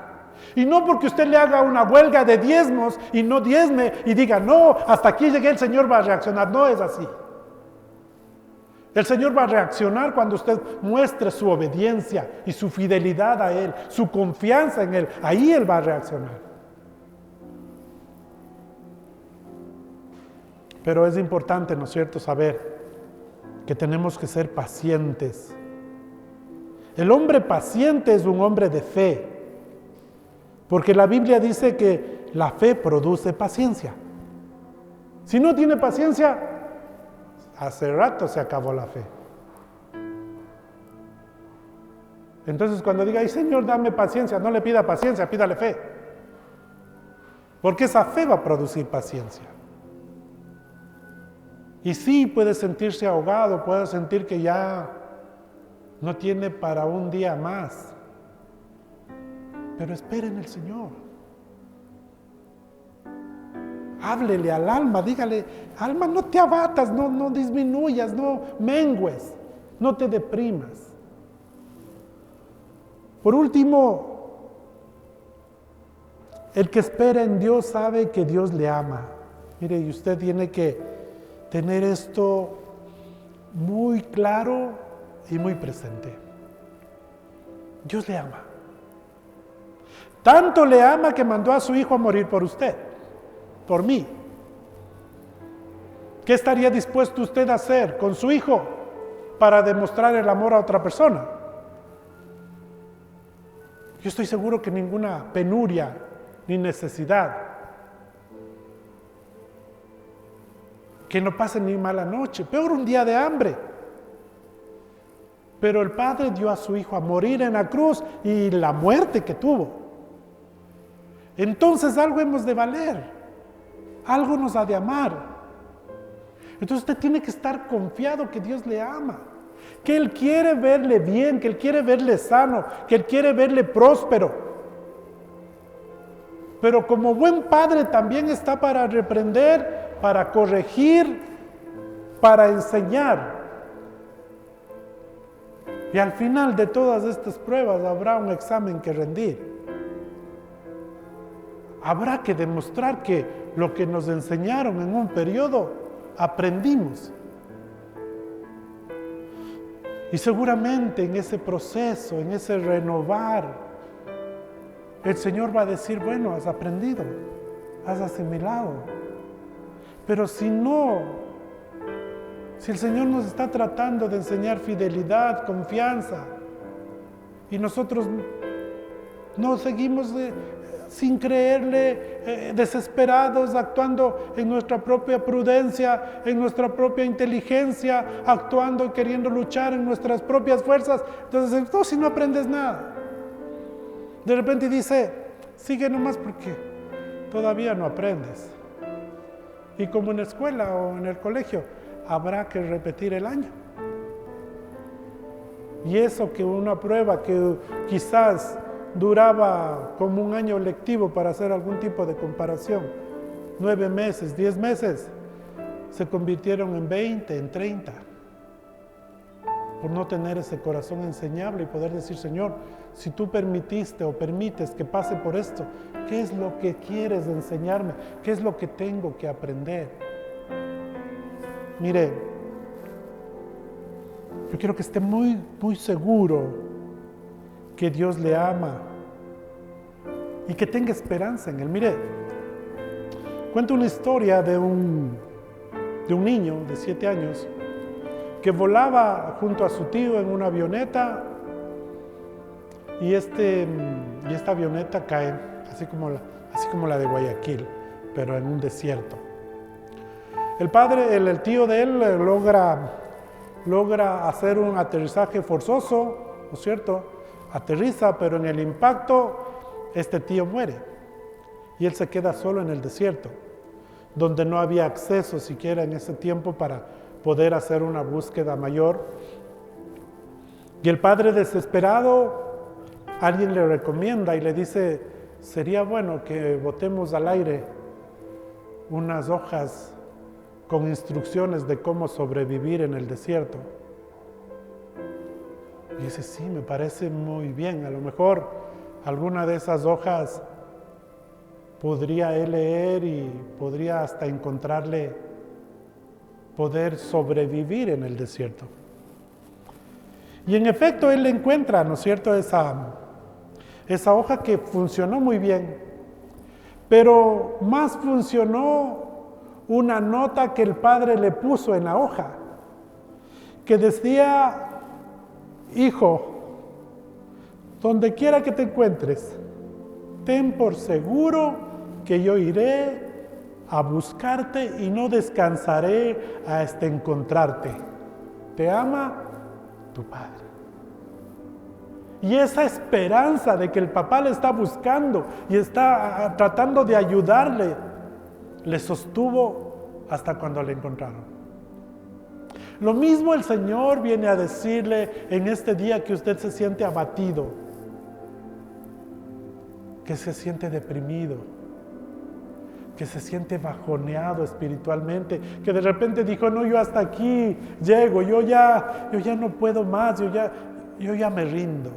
Y no porque usted le haga una huelga de diezmos y no diezme y diga, no, hasta aquí llegué, el Señor va a reaccionar. No es así. El Señor va a reaccionar cuando usted muestre su obediencia y su fidelidad a Él, su confianza en Él. Ahí Él va a reaccionar. Pero es importante, ¿no es cierto?, saber que tenemos que ser pacientes. El hombre paciente es un hombre de fe, porque la Biblia dice que la fe produce paciencia. Si no tiene paciencia, hace rato se acabó la fe. Entonces cuando diga, ay Señor, dame paciencia, no le pida paciencia, pídale fe. Porque esa fe va a producir paciencia. Y sí, puede sentirse ahogado, puede sentir que ya no tiene para un día más. Pero espere en el Señor. Háblele al alma, dígale, alma, no te abatas, no disminuyas, no mengues, no te deprimas. Por último, el que espera en Dios sabe que Dios le ama. Mire, y usted tiene que tener esto muy claro y muy presente. Dios le ama. Tanto le ama que mandó a su hijo a morir por usted, por mí. ¿Qué estaría dispuesto usted a hacer con su hijo para demostrar el amor a otra persona? Yo estoy seguro que ninguna penuria ni necesidad, que no pase ni mala noche, peor un día de hambre. Pero el Padre dio a su Hijo a morir en la cruz y la muerte que tuvo entonces algo hemos de valer, algo nos ha de amar. Entonces usted tiene que estar confiado que Dios le ama, que Él quiere verle bien, que Él quiere verle sano, que Él quiere verle próspero. Pero como buen padre también está para reprender, para corregir, para enseñar. Y al final de todas estas pruebas habrá un examen que rendir. Habrá que demostrar que lo que nos enseñaron en un periodo aprendimos. Y seguramente en ese proceso, en ese renovar, el Señor va a decir, bueno, has aprendido, has asimilado. Pero si no, si el Señor nos está tratando de enseñar fidelidad, confianza, y nosotros no seguimos sin creerle, desesperados, actuando en nuestra propia prudencia, en nuestra propia inteligencia, actuando y queriendo luchar en nuestras propias fuerzas, entonces tú si no aprendes nada. De repente dice, sigue nomás porque todavía no aprendes. Y como en la escuela o en el colegio, habrá que repetir el año. Y eso que una prueba que quizás duraba como un año lectivo para hacer algún tipo de comparación, 9 meses, 10 meses, se convirtieron en 20, en 30, por no tener ese corazón enseñable y poder decir, Señor, si tú permitiste o permites que pase por esto, ¿qué es lo que quieres enseñarme? ¿Qué es lo que tengo que aprender? Mire, yo quiero que esté muy, muy seguro que Dios le ama y que tenga esperanza en Él. Mire, cuento una historia de un niño de 7 años que volaba junto a su tío en una avioneta y esta avioneta cae, así como la de Guayaquil, pero en un desierto. El tío de él logra hacer un aterrizaje forzoso, ¿no es cierto? Aterriza, pero en el impacto este tío muere y él se queda solo en el desierto, donde no había acceso siquiera en ese tiempo para poder hacer una búsqueda mayor. Y el padre desesperado, alguien le recomienda y le dice, sería bueno que botemos al aire unas hojas con instrucciones de cómo sobrevivir en el desierto. Y dice, sí, me parece muy bien, a lo mejor alguna de esas hojas podría él leer y podría hasta encontrarle poder sobrevivir en el desierto. Y en efecto él le encuentra, ¿no es cierto?, esa hoja que funcionó muy bien, pero más funcionó una nota que el padre le puso en la hoja, que decía, hijo, donde quiera que te encuentres, ten por seguro que yo iré a buscarte y no descansaré hasta encontrarte. Te ama tu padre. Y esa esperanza de que el papá le está buscando y está tratando de ayudarle, le sostuvo hasta cuando le encontraron. Lo mismo el Señor viene a decirle en este día que usted se siente abatido, que se siente deprimido, que se siente bajoneado espiritualmente, que de repente dijo, no, yo hasta aquí llego, yo ya no puedo más, yo ya me rindo.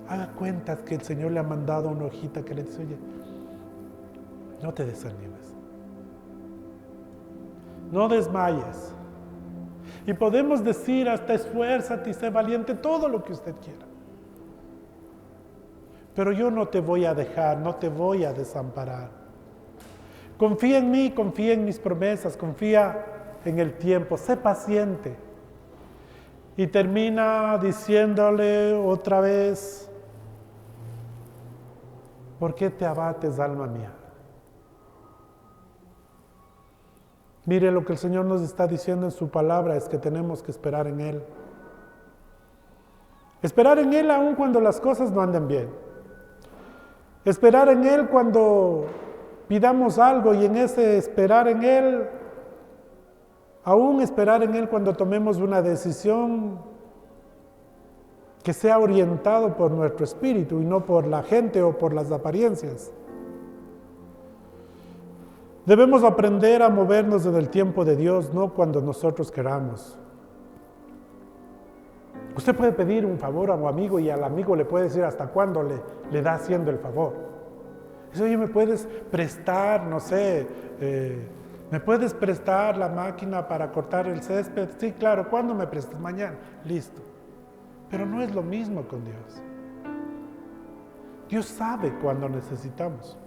Haga cuenta que el Señor le ha mandado una hojita que le dice, oye, no te desanimes, no desmayes. Y podemos decir hasta esfuérzate y sé valiente, todo lo que usted quiera. Pero yo no te voy a dejar, no te voy a desamparar. Confía en mí, confía en mis promesas, confía en el tiempo, sé paciente. Y termina diciéndole otra vez, ¿por qué te abates, alma mía? Mire, lo que el Señor nos está diciendo en su palabra es que tenemos que esperar en Él. Esperar en Él aun cuando las cosas no anden bien. Esperar en Él cuando pidamos algo y en ese esperar en Él, aún esperar en Él cuando tomemos una decisión que sea orientado por nuestro espíritu y no por la gente o por las apariencias. Debemos aprender a movernos en el tiempo de Dios, no cuando nosotros queramos. Usted puede pedir un favor a un amigo y al amigo le puede decir hasta cuándo le da haciendo el favor. Eso, oye, ¿me puedes prestar, no sé, me puedes prestar la máquina para cortar el césped? Sí, claro, ¿cuándo me prestas? Mañana. Listo. Pero no es lo mismo con Dios. Dios sabe cuándo necesitamos.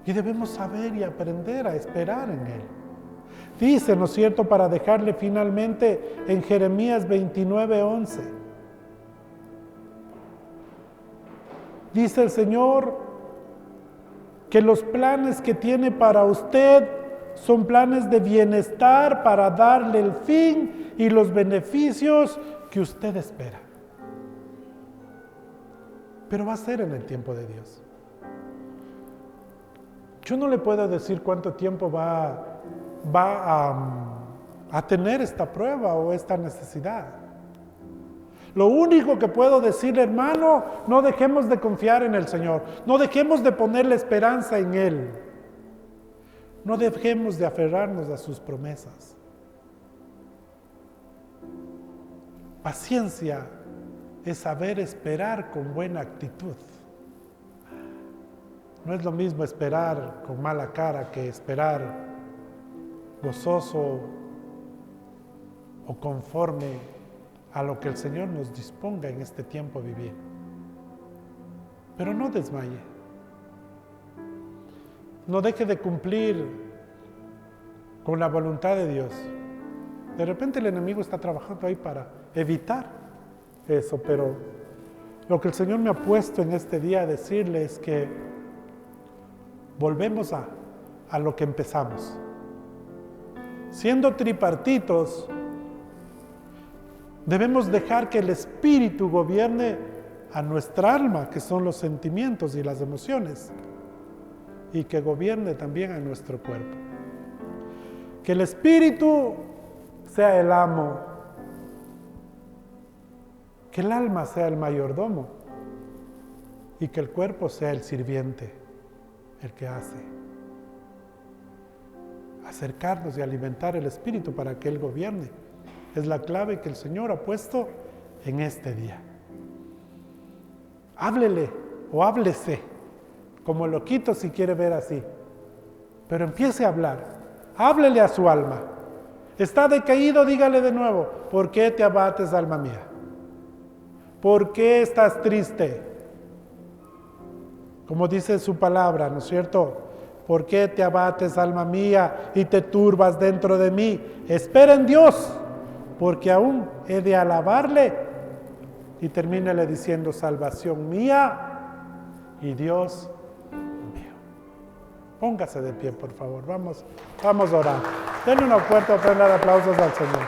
Y debemos saber y aprender a esperar en Él. Dice, ¿no es cierto?, para dejarle finalmente en Jeremías 29:11. Dice el Señor que los planes que tiene para usted son planes de bienestar para darle el fin y los beneficios que usted espera. Pero va a ser en el tiempo de Dios. Yo no le puedo decir cuánto tiempo va a tener esta prueba o esta necesidad. Lo único que puedo decirle, hermano, no dejemos de confiar en el Señor, no dejemos de poner la esperanza en Él, no dejemos de aferrarnos a sus promesas. Paciencia es saber esperar con buena actitud. No es lo mismo esperar con mala cara que esperar gozoso o conforme a lo que el Señor nos disponga en este tiempo vivir. Pero no desmaye. No deje de cumplir con la voluntad de Dios. De repente el enemigo está trabajando ahí para evitar eso, pero lo que el Señor me ha puesto en este día a decirle es que volvemos a lo que empezamos. Siendo tripartitos, debemos dejar que el Espíritu gobierne a nuestra alma, que son los sentimientos y las emociones, y que gobierne también a nuestro cuerpo. Que el Espíritu sea el amo, que el alma sea el mayordomo y que el cuerpo sea el sirviente, el que hace. Acercarnos y alimentar el Espíritu para que Él gobierne es la clave que el Señor ha puesto en este día. Háblele o háblese, como loquito si quiere ver así, pero empiece a hablar. Háblele a su alma. Está decaído, dígale de nuevo: ¿por qué te abates, alma mía? ¿Por qué estás triste? Como dice su palabra, ¿no es cierto? ¿Por qué te abates, alma mía, y te turbas dentro de mí? Espera en Dios, porque aún he de alabarle. Y termínale diciendo: salvación mía y Dios mío. Póngase de pie, por favor. Vamos a orar. Denle una fuerte ofrenda de aplausos al Señor.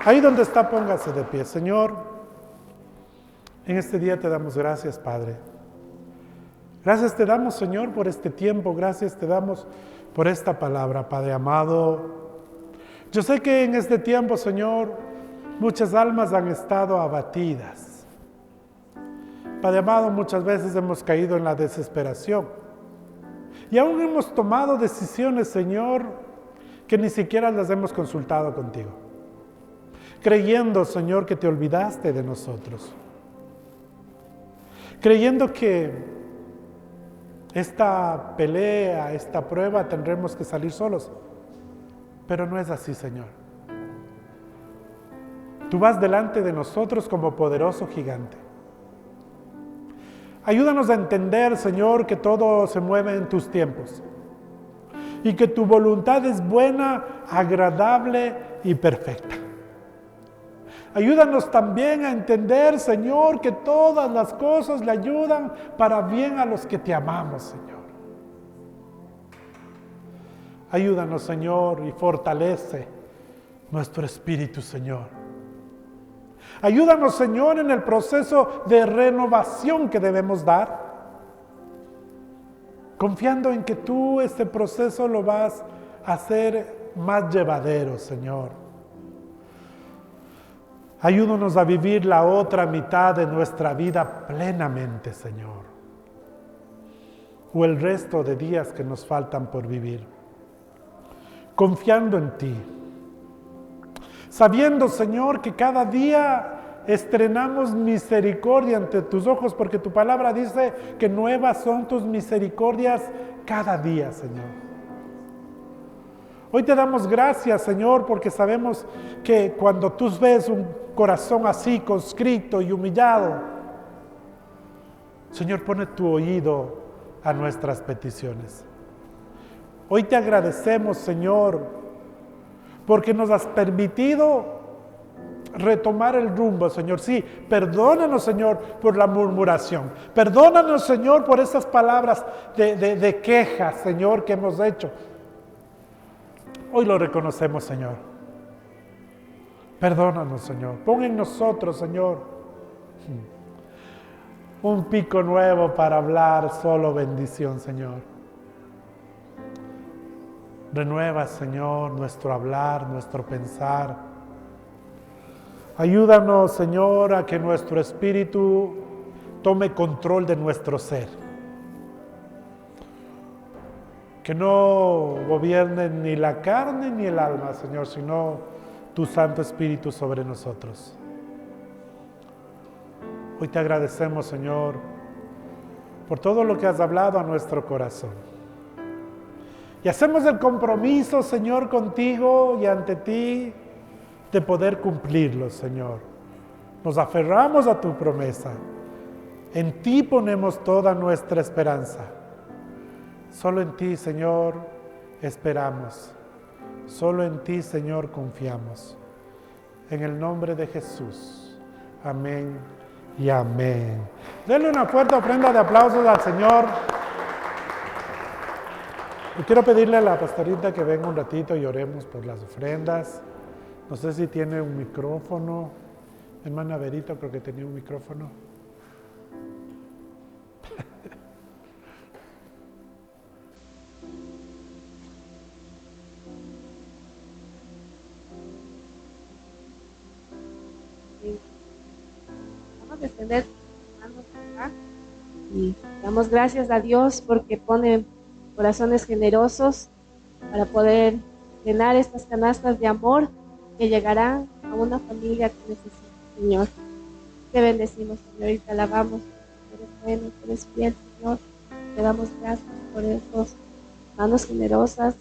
Ahí donde está, póngase de pie. Señor, en este día te damos gracias, Padre. Gracias te damos, Señor, por este tiempo. Gracias te damos por esta palabra, Padre amado. Yo sé que en este tiempo, Señor, muchas almas han estado abatidas. Padre amado, muchas veces hemos caído en la desesperación. Y aún hemos tomado decisiones, Señor, que ni siquiera las hemos consultado contigo. Creyendo, Señor, que te olvidaste de nosotros. Creyendo que esta pelea, esta prueba, tendremos que salir solos. Pero no es así, Señor. Tú vas delante de nosotros como poderoso gigante. Ayúdanos a entender, Señor, que todo se mueve en tus tiempos. Y que tu voluntad es buena, agradable y perfecta. Ayúdanos también a entender, Señor, que todas las cosas le ayudan para bien a los que te amamos, Señor. Ayúdanos, Señor, y fortalece nuestro espíritu, Señor. Ayúdanos, Señor, en el proceso de renovación que debemos dar, confiando en que tú este proceso lo vas a hacer más llevadero, Señor. Ayúdanos a vivir la otra mitad de nuestra vida plenamente, Señor, o el resto de días que nos faltan por vivir, confiando en ti, sabiendo, Señor, que cada día estrenamos misericordia ante tus ojos, porque tu palabra dice que nuevas son tus misericordias cada día, Señor. Hoy te damos gracias, Señor, porque sabemos que cuando tú ves un corazón así, conscrito y humillado, Señor, pone tu oído a nuestras peticiones. Hoy te agradecemos, Señor, porque nos has permitido retomar el rumbo, Señor. Sí, perdónanos, Señor, por la murmuración. Perdónanos, Señor, por esas palabras de queja, Señor, que hemos hecho. Hoy lo reconocemos, Señor. Perdónanos, Señor. Pon en nosotros, Señor, un pico nuevo para hablar solo bendición, Señor. Renueva, Señor, nuestro hablar, nuestro pensar. Ayúdanos, Señor, a que nuestro espíritu tome control de nuestro ser. Que no gobierne ni la carne ni el alma, Señor, sino tu Santo Espíritu sobre nosotros. Hoy te agradecemos, Señor, por todo lo que has hablado a nuestro corazón. Y hacemos el compromiso, Señor, contigo y ante ti, de poder cumplirlo, Señor. Nos aferramos a tu promesa. En ti ponemos toda nuestra esperanza. Solo en ti, Señor, esperamos. Solo en ti, Señor, confiamos. En el nombre de Jesús. Amén y amén. Denle una fuerte ofrenda de aplausos al Señor. Y quiero pedirle a la pastorita que venga un ratito y oremos por las ofrendas. No sé si tiene un micrófono. Hermana Verita, creo que tenía un micrófono. Vamos a extender manos acá y damos gracias a Dios porque pone corazones generosos para poder llenar estas canastas de amor que llegarán a una familia que necesita, Señor. Te bendecimos, Señor, y te alabamos. Eres bueno, eres fiel, Señor. Te damos gracias por esas manos generosas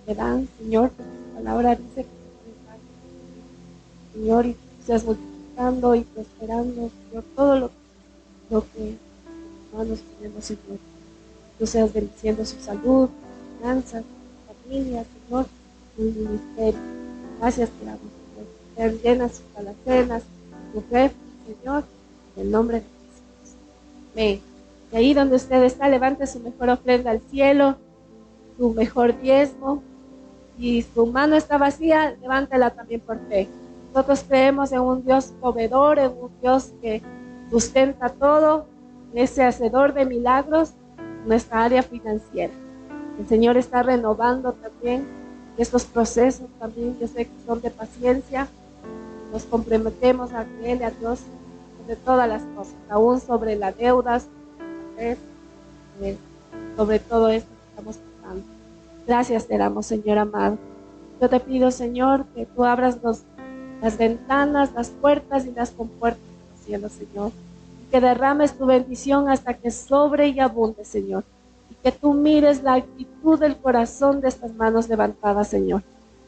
que dan, Señor, porque tu palabra dice que Señor, y seas multiplicando y prosperando, Señor, todo lo que hermanos tenemos, Señor. Tú seas bendiciendo su salud, sus finanzas, su familia, Señor, su ministerio. Gracias te damos, Señor. Sean llenas sus alacenas, su fe, Señor, en el nombre de Jesús. Amén. Y ahí donde usted está, levante su mejor ofrenda al cielo, su mejor diezmo, y su mano está vacía, levántela también por fe. Nosotros creemos en un Dios proveedor, en un Dios que sustenta todo, ese hacedor de milagros, nuestra área financiera. El Señor está renovando también estos procesos también, yo sé que son de paciencia. Nos comprometemos a creerle a Dios sobre todas las cosas, aún sobre las deudas, sobre todo esto que estamos pasando. Gracias te damos, Señor amado. Yo te pido, Señor, que tú abras las ventanas, las puertas y las compuertas del cielo, Señor. Y que derrames tu bendición hasta que sobre y abunde, Señor. Y que tú mires la actitud del corazón de estas manos levantadas, Señor.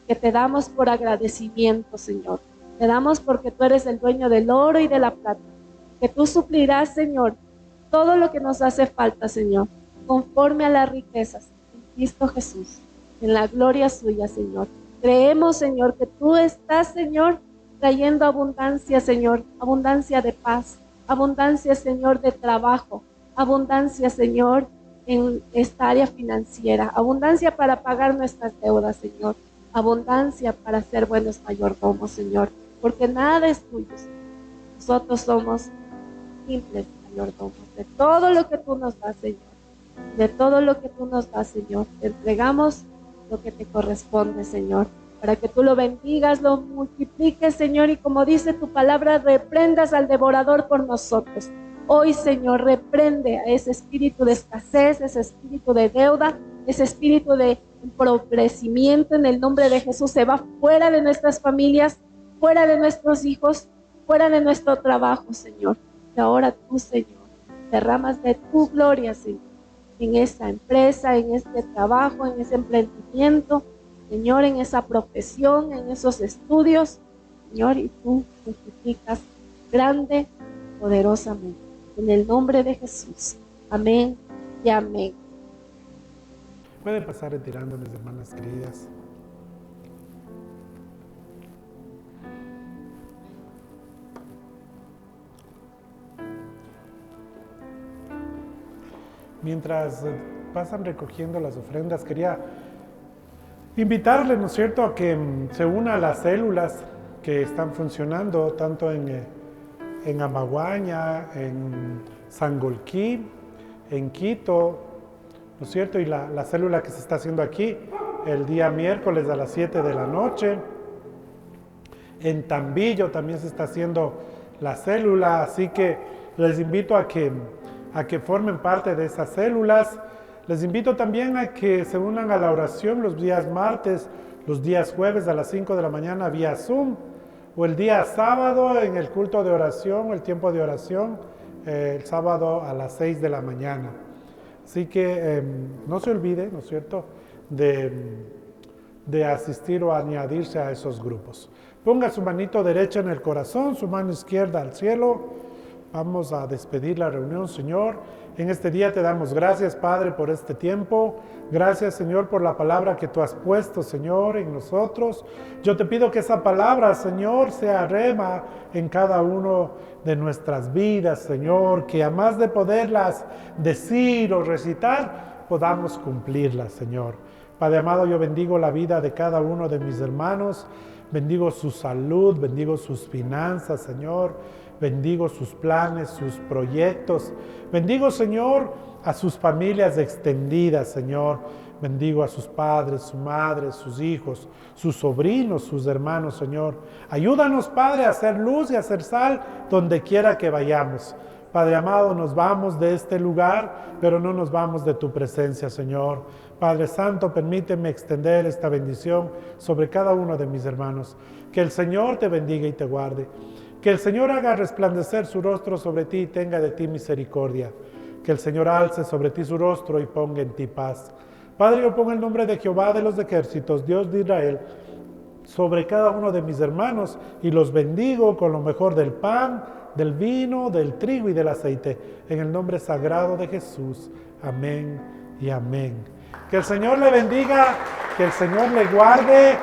Que te damos por agradecimiento, Señor. Te damos porque tú eres el dueño del oro y de la plata. Que tú suplirás, Señor, todo lo que nos hace falta, Señor, conforme a las riquezas en Cristo Jesús, en la gloria suya, Señor. Creemos, Señor, que tú estás, Señor, trayendo abundancia, Señor, abundancia de paz, abundancia, Señor, de trabajo, abundancia, Señor, en esta área financiera, abundancia para pagar nuestras deudas, Señor, abundancia para ser buenos mayordomos, Señor, porque nada es tuyo, Señor. nosotros somos simples mayordomos de todo lo que tú nos das, Señor. De todo lo que tú nos das, Señor. Te entregamos lo que te corresponde, Señor, para que tú lo bendigas, lo multipliques, Señor, y como dice tu palabra, reprendas al devorador por nosotros. Hoy, Señor, reprende a ese espíritu de escasez, ese espíritu de deuda, ese espíritu de empobrecimiento en el nombre de Jesús. Se va fuera de nuestras familias, fuera de nuestros hijos, fuera de nuestro trabajo, Señor. Y ahora tú, Señor, derramas de tu gloria, Señor, en esa empresa, en este trabajo, en ese emprendimiento, Señor, en esa profesión, en esos estudios, Señor, y tú multiplicas grande, poderosamente. En el nombre de Jesús. Amén y amén. Pueden pasar retirando, mis hermanas queridas. Mientras pasan recogiendo las ofrendas, quería invitarles, ¿no es cierto?, a que se una a las células que están funcionando tanto en Amaguaña, en Sangolquí, en Quito, ¿no es cierto? Y la célula que se está haciendo aquí el día miércoles a las 7 de la noche. En Tambillo también se está haciendo la célula, así que les invito a que formen parte de esas células. Les invito también a que se unan a la oración los días martes, los días jueves a las 5 de la mañana vía Zoom, o el día sábado en el culto de oración, el tiempo de oración, el sábado a las 6 de la mañana. Así que no se olvide, ¿no es cierto?, de asistir o añadirse a esos grupos. Ponga su manito derecha en el corazón, su mano izquierda al cielo. Vamos a despedir la reunión, Señor. En este día te damos gracias, Padre, por este tiempo. Gracias, Señor, por la palabra que tú has puesto, Señor, en nosotros. Yo te pido que esa palabra, Señor, sea rema en cada uno de nuestras vidas, Señor, que a más de poderlas decir o recitar, podamos cumplirlas, Señor. Padre amado, yo bendigo la vida de cada uno de mis hermanos. Bendigo su salud, bendigo sus finanzas, Señor. Bendigo sus planes, sus proyectos. Bendigo, Señor, a sus familias extendidas, Señor. Bendigo a sus padres, su madre, sus hijos, sus sobrinos, sus hermanos, Señor. Ayúdanos, Padre, a hacer luz y a hacer sal donde quiera que vayamos. Padre amado, nos vamos de este lugar, pero no nos vamos de tu presencia, Señor. Padre Santo, permíteme extender esta bendición sobre cada uno de mis hermanos. Que el Señor te bendiga y te guarde. Que el Señor haga resplandecer su rostro sobre ti y tenga de ti misericordia. Que el Señor alce sobre ti su rostro y ponga en ti paz. Padre, yo pongo el nombre de Jehová de los ejércitos, Dios de Israel, sobre cada uno de mis hermanos y los bendigo con lo mejor del pan, del vino, del trigo y del aceite. En el nombre sagrado de Jesús. Amén y amén. Que el Señor le bendiga, que el Señor le guarde.